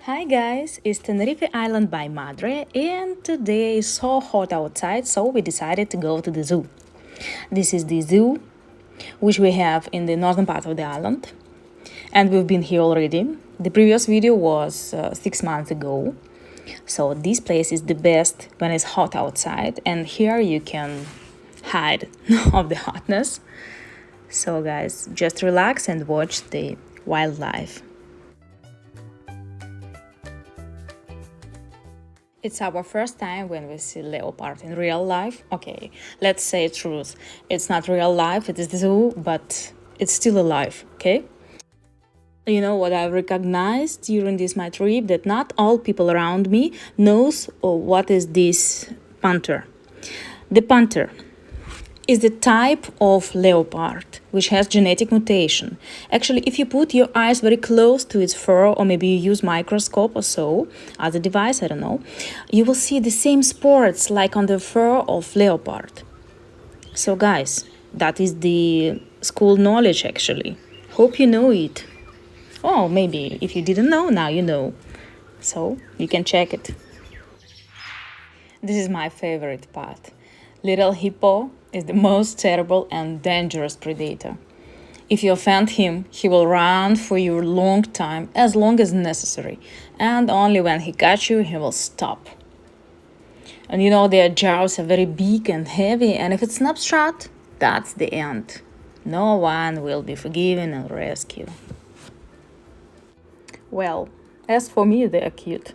Hi guys, it's Tenerife Island by Madre, and today is so hot outside, so we decided to go to the zoo. This is the zoo which we have in the northern part of the island, and we've been here already. The previous video was 6 months ago, so this place is the best when it's hot outside, and here you can hide of the hotness. So, guys, just relax and watch the wildlife. It's our first time when we see leopard in real life. Okay, let's say truth. It's not real life, it is the zoo, but it's still alive, okay? You know what I've recognized during this my trip? That not all people around me knows what is this panther. The panther is the type of leopard which has genetic mutation. Actually, if you put your eyes very close to its fur, or maybe you use microscope or so as a device, I don't know, you will see the same spots like on the fur of leopard. So guys, that is the school knowledge actually. Hope you know it. Oh, maybe if you didn't know, now you know. So you can check it. This is my favorite part. Little hippo is the most terrible and dangerous predator. If you offend him, he will run for you a long time, as long as necessary, and only when he catches you, he will stop. And you know, their jaws are very big and heavy, and if it snaps shut, that's the end. No one will be forgiven and rescued. Well, as for me, they are cute.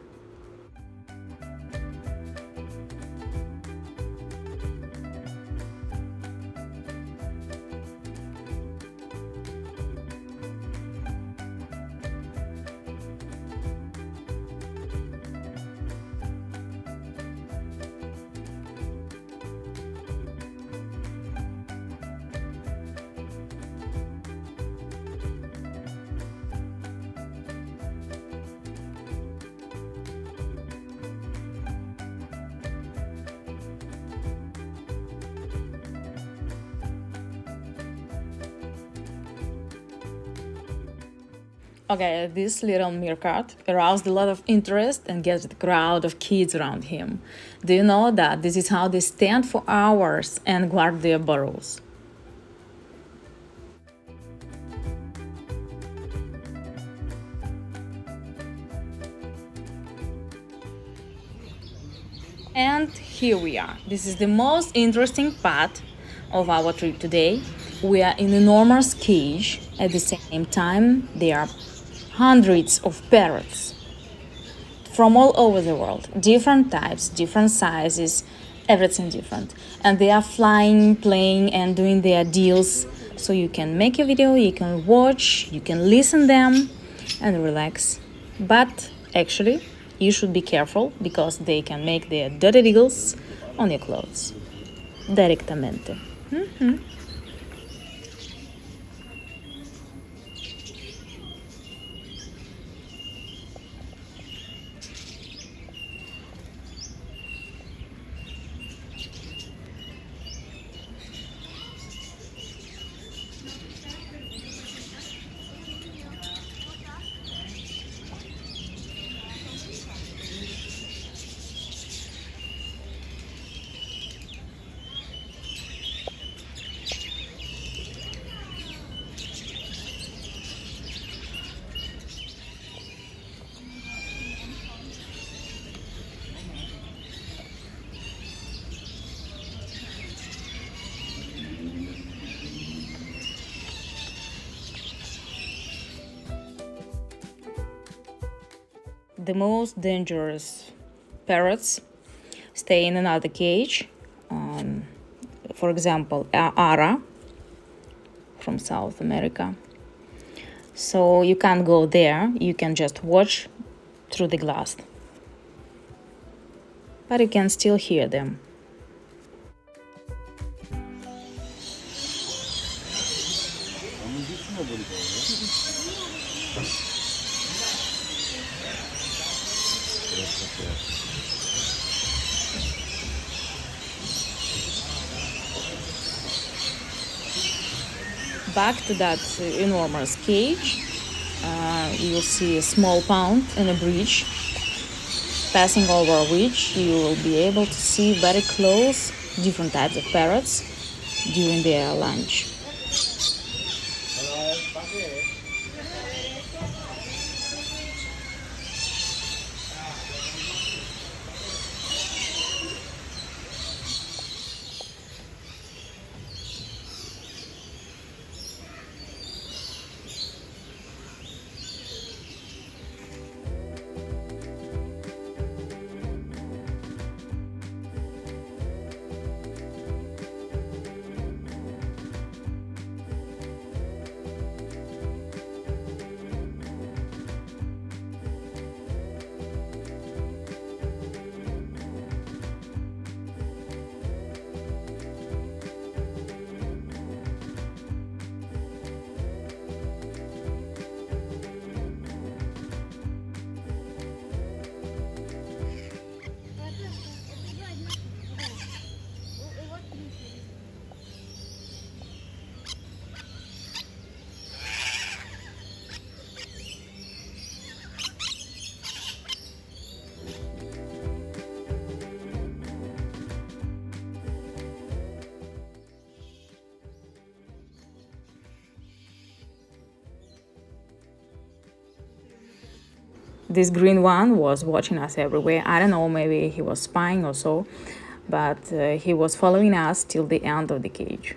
Okay, this little meerkat aroused a lot of interest and gets a crowd of kids around him. Do you know that this is how they stand for hours and guard their burrows? And here we are. This is the most interesting part of our trip today. We are in an enormous cage. At the same time, there are hundreds of parrots from all over the world, different types, different sizes, everything different. And they are flying, playing, and doing their deals. So you can make a video, you can watch, you can listen them, and relax. But actually, you should be careful because they can make their dirty deals on your clothes directamente. The most dangerous parrots stay in another cage. For example, Ara from South America. So you can't go there, you can just watch through the glass. But you can still hear them. Back to that enormous cage. you'll see a small pond and a bridge, passing over which you will be able to see very close different types of parrots during their lunch. This green one was watching us everywhere. I don't know, maybe he was spying or so, but he was following us till the end of the cage.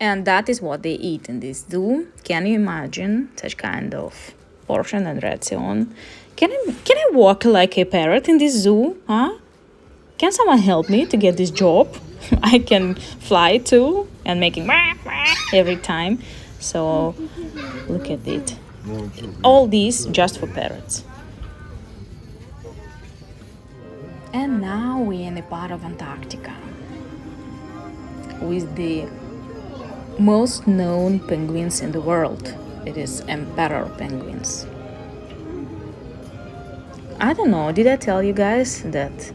And that is what they eat in this zoo. Can you imagine such kind of portion and ration? Can I walk like a parrot in this zoo? Huh? Can someone help me to get this job? I can fly too and making every time. So look at it. All these just for parrots. And now we're in a part of Antarctica with the most known penguins in the world. It is emperor penguins. I don't know, did I tell you guys that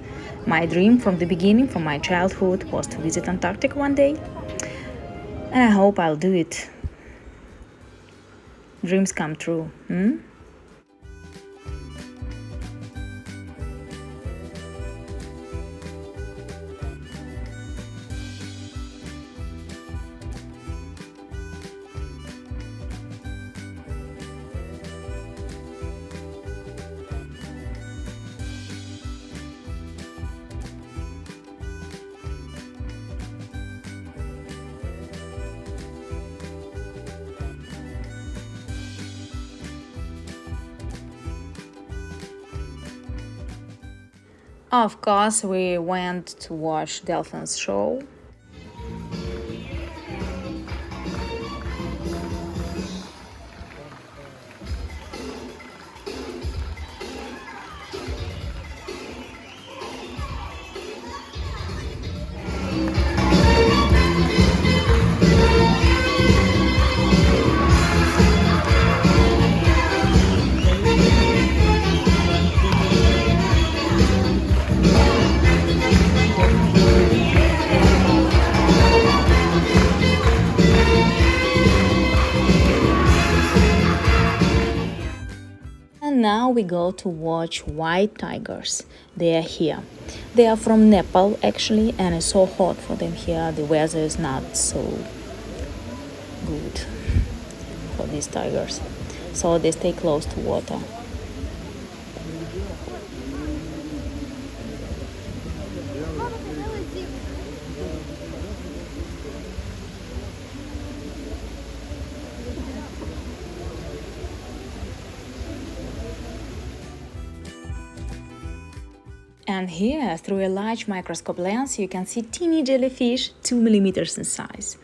my dream from the beginning, from my childhood, was to visit Antarctica one day? And I hope I'll do it. Dreams come true. Of course, we went to watch dolphins show. And now we go to watch white tigers. They are here. They are from Nepal actually, and it's so hot for them here. The weather is not so good for these tigers. So they stay close to water. And here, through a large microscope lens, you can see teeny jellyfish 2 millimeters in size.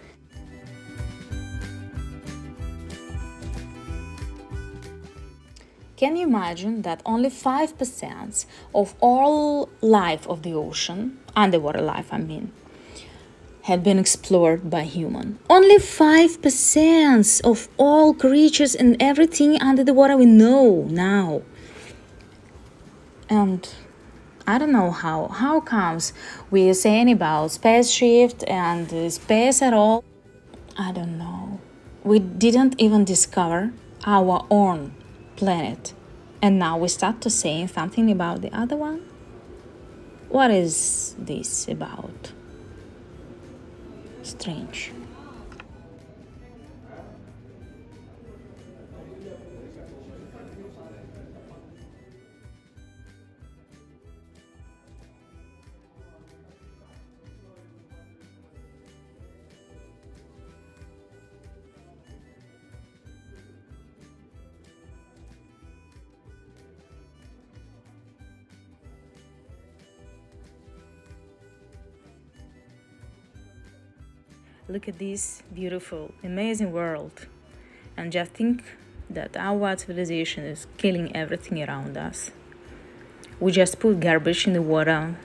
Can you imagine that only 5% of all life of the ocean, underwater life I mean, had been explored by human? Only 5% of all creatures and everything under the water we know now. And I don't know how comes we are saying about spaceship and space at all. I don't know. We didn't even discover our own planet. And now we start to say something about the other one? What is this about? Strange. Look at this beautiful, amazing world. And just think that our civilization is killing everything around us. We just put garbage in the water.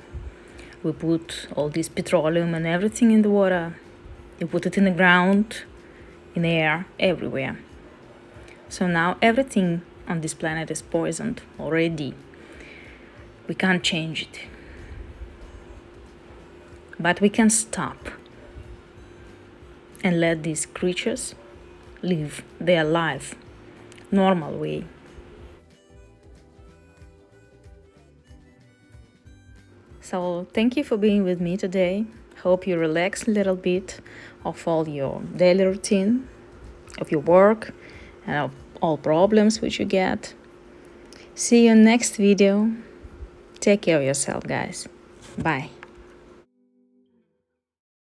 We put all this petroleum and everything in the water. We put it in the ground, in the air, everywhere. So now everything on this planet is poisoned already. We can't change it. But we can stop and let these creatures live their life normal way. So thank you for being with me today. Hope you relax a little bit of all your daily routine, of your work, and of all problems which you get. See you in next video. Take care of yourself, guys. Bye.